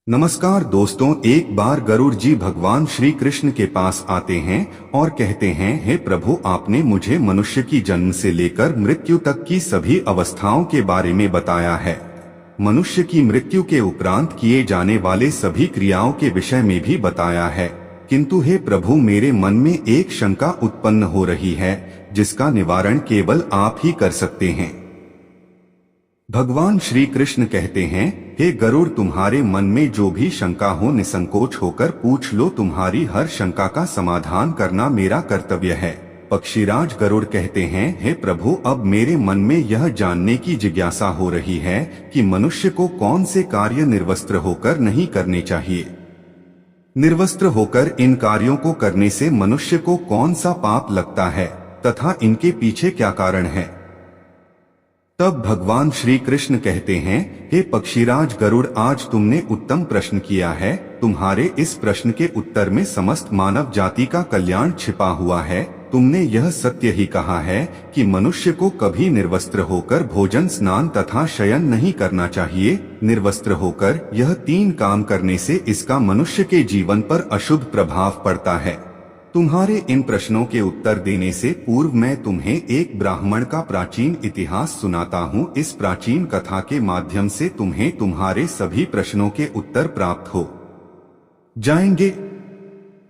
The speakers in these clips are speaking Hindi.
नमस्कार दोस्तों, एक बार गरुड़ जी भगवान श्री कृष्ण के पास आते हैं और कहते हैं, हे प्रभु, आपने मुझे मनुष्य की जन्म से लेकर मृत्यु तक की सभी अवस्थाओं के बारे में बताया है। मनुष्य की मृत्यु के उपरांत किए जाने वाले सभी क्रियाओं के विषय में भी बताया है, किंतु हे प्रभु, मेरे मन में एक शंका उत्पन्न हो रही है जिसका निवारण केवल आप ही कर सकते हैं। भगवान श्री कृष्ण कहते हैं, हे गरुड़, तुम्हारे मन में जो भी शंका हो निसंकोच होकर पूछ लो, तुम्हारी हर शंका का समाधान करना मेरा कर्तव्य है। पक्षीराज गरुड़ कहते हैं, हे प्रभु, अब मेरे मन में यह जानने की जिज्ञासा हो रही है कि मनुष्य को कौन से कार्य निर्वस्त्र होकर नहीं करने चाहिए। निर्वस्त्र होकर इन कार्यों को करने से मनुष्य को कौन सा पाप लगता है तथा इनके पीछे क्या कारण है। तब भगवान श्री कृष्ण कहते हैं, हे पक्षीराज गरुड़, आज तुमने उत्तम प्रश्न किया है। तुम्हारे इस प्रश्न के उत्तर में समस्त मानव जाति का कल्याण छिपा हुआ है। तुमने यह सत्य ही कहा है कि मनुष्य को कभी निर्वस्त्र होकर भोजन, स्नान तथा शयन नहीं करना चाहिए। निर्वस्त्र होकर यह तीन काम करने से इसका मनुष्य के जीवन पर अशुभ प्रभाव पड़ता है। तुम्हारे इन प्रश्नों के उत्तर देने से पूर्व मैं तुम्हें एक ब्राह्मण का प्राचीन इतिहास सुनाता हूँ। इस प्राचीन कथा के माध्यम से तुम्हें तुम्हारे सभी प्रश्नों के उत्तर प्राप्त हो जाएंगे।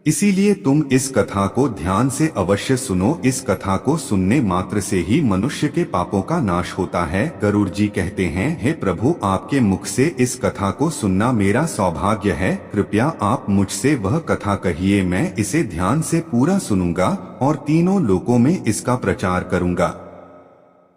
इसीलिए तुम इस कथा को ध्यान से अवश्य सुनो। इस कथा को सुनने मात्र से ही मनुष्य के पापों का नाश होता है। गरुड़ जी कहते हैं, हे प्रभु, आपके मुख से इस कथा को सुनना मेरा सौभाग्य है। कृपया आप मुझसे वह कथा कहिए, मैं इसे ध्यान से पूरा सुनूंगा और तीनों लोकों में इसका प्रचार करूंगा।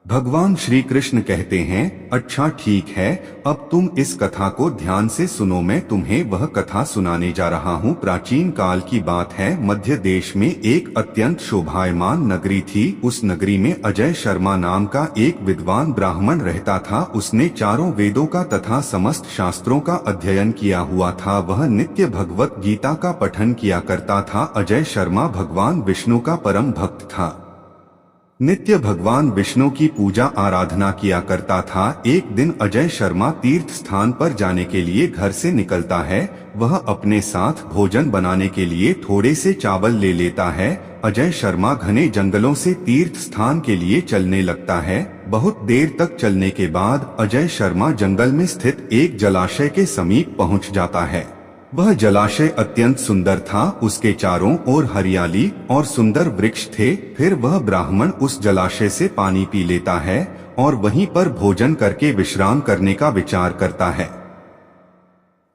भगवान श्री कृष्ण कहते हैं, अच्छा ठीक है, अब तुम इस कथा को ध्यान से सुनो। मैं तुम्हें वह कथा सुनाने जा रहा हूँ। प्राचीन काल की बात है। मध्य देश में एक अत्यंत शोभायमान नगरी थी। उस नगरी में अजय शर्मा नाम का एक विद्वान ब्राह्मण रहता था। उसने चारों वेदों का तथा समस्त शास्त्रों का अध्ययन किया हुआ था। वह नित्य भगवत गीता का पठन किया करता था। अजय शर्मा भगवान विष्णु का परम भक्त था। नित्य भगवान विष्णु की पूजा आराधना किया करता था। एक दिन अजय शर्मा तीर्थ स्थान पर जाने के लिए घर से निकलता है। वह अपने साथ भोजन बनाने के लिए थोड़े से चावल ले लेता है। अजय शर्मा घने जंगलों से तीर्थ स्थान के लिए चलने लगता है। बहुत देर तक चलने के बाद अजय शर्मा जंगल में स्थित एक जलाशय के समीप पहुंच जाता है। वह जलाशय अत्यंत सुंदर था। उसके चारों ओर हरियाली और सुंदर वृक्ष थे। फिर वह ब्राह्मण उस जलाशय से पानी पी लेता है और वहीं पर भोजन करके विश्राम करने का विचार करता है।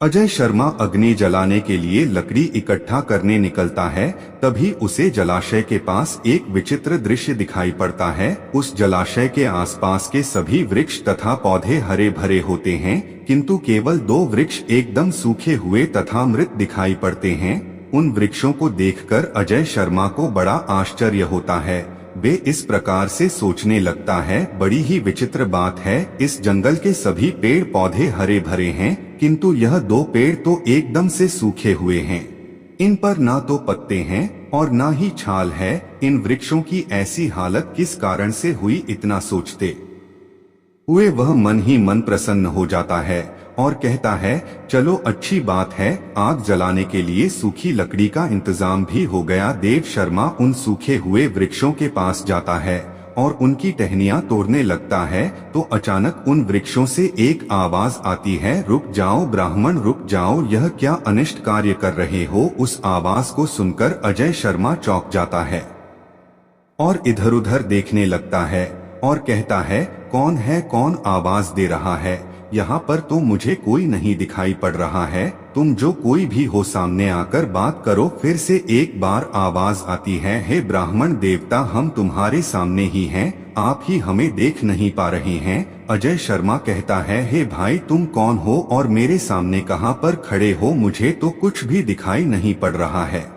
अजय शर्मा अग्नि जलाने के लिए लकड़ी इकट्ठा करने निकलता है। तभी उसे जलाशय के पास एक विचित्र दृश्य दिखाई पड़ता है। उस जलाशय के आसपास के सभी वृक्ष तथा पौधे हरे भरे होते हैं, किंतु केवल दो वृक्ष एकदम सूखे हुए तथा मृत दिखाई पड़ते हैं। उन वृक्षों को देखकर अजय शर्मा को बड़ा आश्चर्य होता है। वे इस प्रकार से सोचने लगता है, बड़ी ही विचित्र बात है। इस जंगल के सभी पेड़ पौधे हरे भरे हैं, किंतु यह दो पेड़ तो एकदम से सूखे हुए हैं। इन पर ना तो पत्ते हैं और ना ही छाल है। इन वृक्षों की ऐसी हालत किस कारण से हुई, इतना सोचते हुए वह मन ही मन प्रसन्न हो जाता है और कहता है, चलो अच्छी बात है, आग जलाने के लिए सूखी लकड़ी का इंतजाम भी हो गया। देव शर्मा उन सूखे हुए वृक्षों के पास जाता है और उनकी टहनियां तोड़ने लगता है। तो अचानक उन वृक्षों से एक आवाज आती है, रुक जाओ ब्राह्मण, रुक जाओ, यह क्या अनिष्ट कार्य कर रहे हो। उस आवाज को सुनकर अजय शर्मा चौंक जाता है और इधर उधर देखने लगता है और कहता है, कौन है, कौन आवाज दे रहा है। यहाँ पर तो मुझे कोई नहीं दिखाई पड़ रहा है। तुम जो कोई भी हो सामने आकर बात करो। फिर से एक बार आवाज आती है, हे ब्राह्मण देवता, हम तुम्हारे सामने ही हैं, आप ही हमें देख नहीं पा रहे हैं। अजय शर्मा कहता है, हे भाई, तुम कौन हो और मेरे सामने कहाँ पर खड़े हो, मुझे तो कुछ भी दिखाई नहीं पड़ रहा है।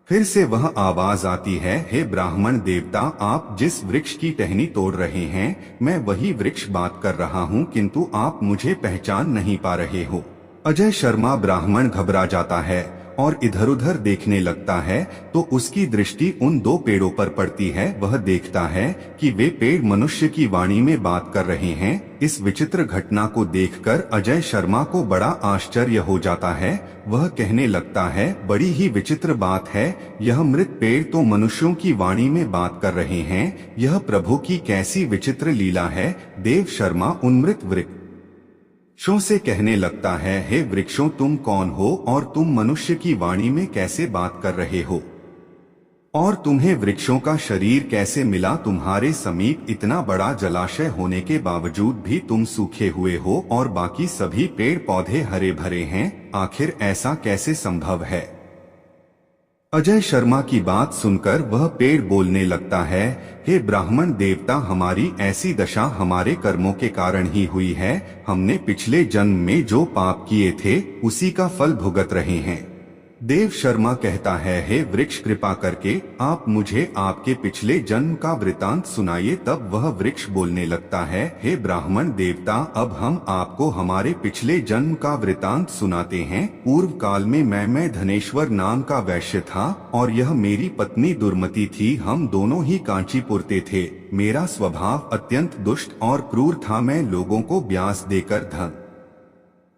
फिर से वह आवाज आती है, हे ब्राह्मण देवता, आप जिस वृक्ष की टहनी तोड़ रहे हैं, मैं वही वृक्ष बात कर रहा हूँ, किंतु आप मुझे पहचान नहीं पा रहे हो। अजय शर्मा ब्राह्मण घबरा जाता है और इधर उधर देखने लगता है तो उसकी दृष्टि उन दो पेड़ों पर पड़ती है। वह देखता है कि वे पेड़ मनुष्य की वाणी में बात कर रहे हैं। इस विचित्र घटना को देखकर अजय शर्मा को बड़ा आश्चर्य हो जाता है। वह कहने लगता है, बड़ी ही विचित्र बात है, यह मृत पेड़ तो मनुष्यों की वाणी में बात कर रहे हैं। यह प्रभु की कैसी विचित्र लीला है। देव शर्मा उन मृत वृक्षों से कहने लगता है, हे वृक्षों, तुम कौन हो और तुम मनुष्य की वाणी में कैसे बात कर रहे हो, और तुम्हें वृक्षों का शरीर कैसे मिला? तुम्हारे समीप इतना बड़ा जलाशय होने के बावजूद भी तुम सूखे हुए हो और बाकी सभी पेड़ पौधे हरे भरे हैं। आखिर ऐसा कैसे संभव है? अजय शर्मा की बात सुनकर वह पेड़ बोलने लगता है, हे ब्राह्मण देवता, हमारी ऐसी दशा हमारे कर्मों के कारण ही हुई है। हमने पिछले जन्म में जो पाप किए थे उसी का फल भुगत रहे हैं। देव शर्मा कहता है, हे वृक्ष, कृपा करके आप मुझे आपके पिछले जन्म का वृतांत सुनाइए। तब वह वृक्ष बोलने लगता है, हे ब्राह्मण देवता, अब हम आपको हमारे पिछले जन्म का वृतांत सुनाते हैं। पूर्व काल में मैं धनेश्वर नाम का वैश्य था और यह मेरी पत्नी दुर्मति थी। हम दोनों ही कांचीपुर थे। मेरा स्वभाव अत्यंत दुष्ट और क्रूर था। मैं लोगों को ब्याज देकर धन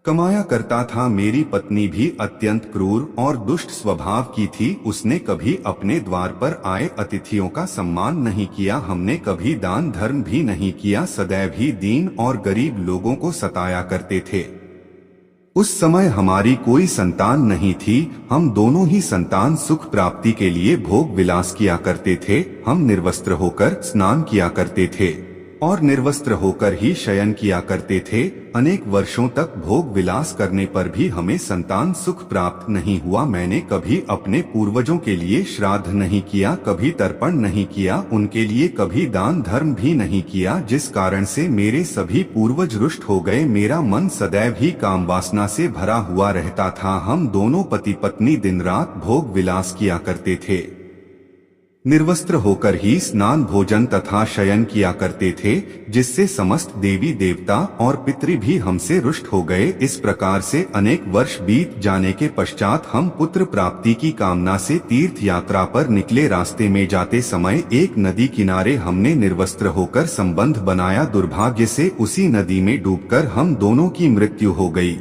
कमाया करता था। मेरी पत्नी भी अत्यंत क्रूर और दुष्ट स्वभाव की थी। उसने कभी अपने द्वार पर आए अतिथियों का सम्मान नहीं किया। हमने कभी दान धर्म भी नहीं किया। सदैव ही दीन और गरीब लोगों को सताया करते थे। उस समय हमारी कोई संतान नहीं थी। हम दोनों ही संतान सुख प्राप्ति के लिए भोग विलास किया करते थे। हम निर्वस्त्र होकर स्नान किया करते थे और निर्वस्त्र होकर ही शयन किया करते थे। अनेक वर्षों तक भोग विलास करने पर भी हमें संतान सुख प्राप्त नहीं हुआ। मैंने कभी अपने पूर्वजों के लिए श्राद्ध नहीं किया, कभी तर्पण नहीं किया, उनके लिए कभी दान धर्म भी नहीं किया, जिस कारण से मेरे सभी पूर्वज रुष्ट हो गए। मेरा मन सदैव ही काम वासना से भरा हुआ रहता था। हम दोनों पति पत्नी दिन रात भोग विलास किया करते थे। निर्वस्त्र होकर ही स्नान भोजन तथा शयन किया करते थे, जिससे समस्त देवी देवता और पितृ भी हमसे रुष्ट हो गए। इस प्रकार से अनेक वर्ष बीत जाने के पश्चात हम पुत्र प्राप्ति की कामना से तीर्थ यात्रा पर निकले। रास्ते में जाते समय एक नदी किनारे हमने निर्वस्त्र होकर संबंध बनाया। दुर्भाग्य से उसी नदी में डूबकर हम दोनों की मृत्यु हो गई।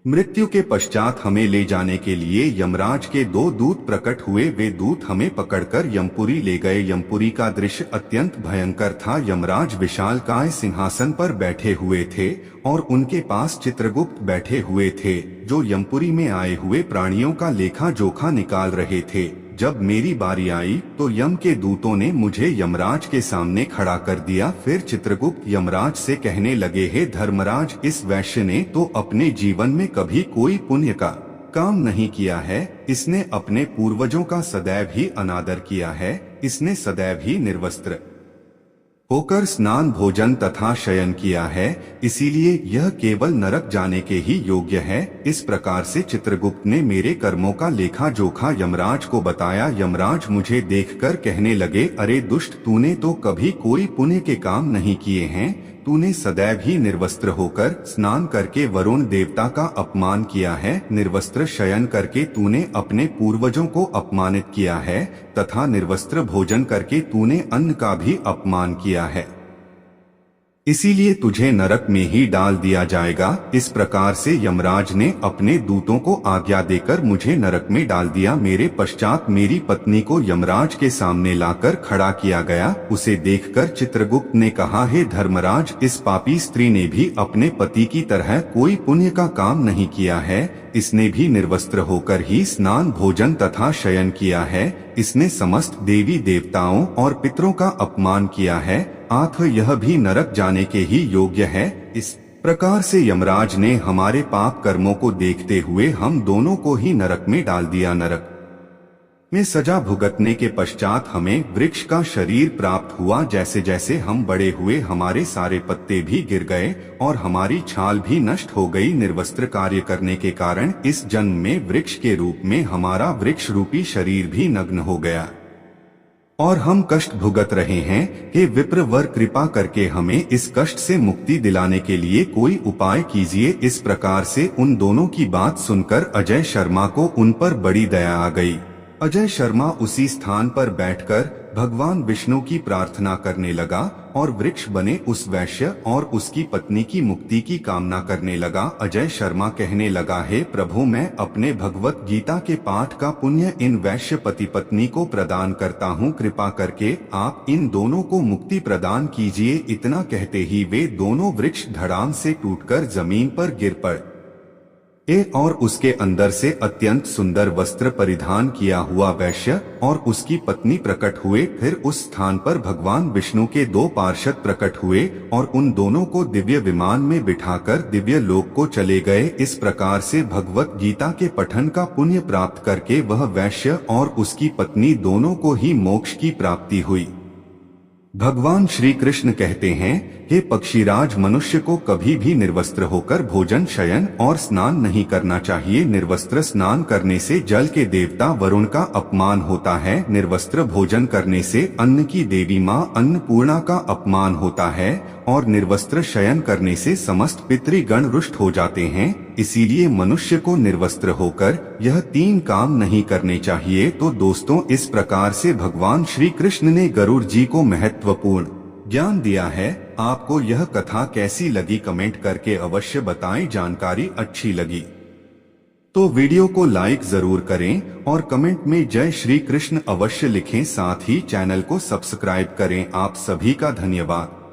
मृत्यु के पश्चात हमें ले जाने के लिए यमराज के दो दूत प्रकट हुए। वे दूत हमें पकड़कर यमपुरी ले गए। यमपुरी का दृश्य अत्यंत भयंकर था। यमराज विशालकाय सिंहासन पर बैठे हुए थे और उनके पास चित्रगुप्त बैठे हुए थे, जो यमपुरी में आए हुए प्राणियों का लेखा जोखा निकाल रहे थे। जब मेरी बारी आई तो यम के दूतों ने मुझे यमराज के सामने खड़ा कर दिया। फिर चित्रगुप्त यमराज से कहने लगे, हे धर्मराज, इस वैश्य ने तो अपने जीवन में कभी कोई पुण्य का काम नहीं किया है। इसने अपने पूर्वजों का सदैव ही अनादर किया है। इसने सदैव ही निर्वस्त्र होकर स्नान भोजन तथा शयन किया है, इसीलिए यह केवल नरक जाने के ही योग्य है। इस प्रकार से चित्रगुप्त ने मेरे कर्मों का लेखा जोखा यमराज को बताया। यमराज मुझे देखकर कहने लगे, अरे दुष्ट, तूने तो कभी कोई पुण्य के काम नहीं किए हैं। तूने सदैव ही निर्वस्त्र होकर स्नान करके वरुण देवता का अपमान किया है। निर्वस्त्र शयन करके तूने अपने पूर्वजों को अपमानित किया है तथा निर्वस्त्र भोजन करके तूने अन्न का भी अपमान किया है। इसीलिए तुझे नरक में ही डाल दिया जाएगा। इस प्रकार से यमराज ने अपने दूतों को आज्ञा देकर मुझे नरक में डाल दिया। मेरे पश्चात मेरी पत्नी को यमराज के सामने लाकर खड़ा किया गया। उसे देखकर चित्रगुप्त ने कहा, हे धर्मराज, इस पापी स्त्री ने भी अपने पति की तरह कोई पुण्य का काम नहीं किया है। इसने भी निर्वस्त्र होकर ही स्नान भोजन तथा शयन किया है। इसने समस्त देवी देवताओं और पितरों का अपमान किया है। अतः यह भी नरक जाने के ही योग्य है। इस प्रकार से यमराज ने हमारे पाप कर्मों को देखते हुए हम दोनों को ही नरक में डाल दिया। नरक में सजा भुगतने के पश्चात हमें वृक्ष का शरीर प्राप्त हुआ। जैसे जैसे हम बड़े हुए हमारे सारे पत्ते भी गिर गए और हमारी छाल भी नष्ट हो गई। निर्वस्त्र कार्य करने के कारण इस जन्म में वृक्ष के रूप में हमारा वृक्ष रूपी शरीर भी नग्न हो गया। और हम कष्ट भुगत रहे हैं। हे विप्र वर, कृपा करके हमें इस कष्ट से मुक्ति दिलाने के लिए कोई उपाय कीजिए। इस प्रकार से उन दोनों की बात सुनकर अजय शर्मा को उन पर बड़ी दया आ गई। अजय शर्मा उसी स्थान पर बैठकर भगवान विष्णु की प्रार्थना करने लगा और वृक्ष बने उस वैश्य और उसकी पत्नी की मुक्ति की कामना करने लगा। अजय शर्मा कहने लगा, हे प्रभु, मैं अपने भगवत गीता के पाठ का पुण्य इन वैश्य पति पत्नी को प्रदान करता हूँ। कृपा करके आप इन दोनों को मुक्ति प्रदान कीजिए। इतना कहते ही वे दोनों वृक्ष धड़ाम से टूटकर जमीन पर गिर पड़े और उसके अंदर से अत्यंत सुंदर वस्त्र परिधान किया हुआ वैश्य और उसकी पत्नी प्रकट हुए। फिर उस स्थान पर भगवान विष्णु के दो पार्षद प्रकट हुए और उन दोनों को दिव्य विमान में बिठाकर दिव्य लोक को चले गए। इस प्रकार से भगवत गीता के पठन का पुण्य प्राप्त करके वह वैश्य और उसकी पत्नी दोनों को ही मोक्ष की प्राप्ति हुई। भगवान श्री कृष्ण कहते हैं, हे पक्षीराज, मनुष्य को कभी भी निर्वस्त्र होकर भोजन, शयन और स्नान नहीं करना चाहिए। निर्वस्त्र स्नान करने से जल के देवता वरुण का अपमान होता है। निर्वस्त्र भोजन करने से अन्न की देवी माँ अन्नपूर्णा का अपमान होता है और निर्वस्त्र शयन करने से समस्त पितृगण रुष्ट हो जाते हैं। इसीलिए मनुष्य को निर्वस्त्र होकर यह तीन काम नहीं करने चाहिए। तो दोस्तों, इस प्रकार से भगवान श्री कृष्ण ने गरुड़ जी को महत्वपूर्ण ज्ञान दिया है। आपको यह कथा कैसी लगी कमेंट करके अवश्य बताएं। जानकारी अच्छी लगी तो वीडियो को लाइक जरूर करें और कमेंट में जय श्री कृष्ण अवश्य लिखें। साथ ही चैनल को सब्सक्राइब करें। आप सभी का धन्यवाद।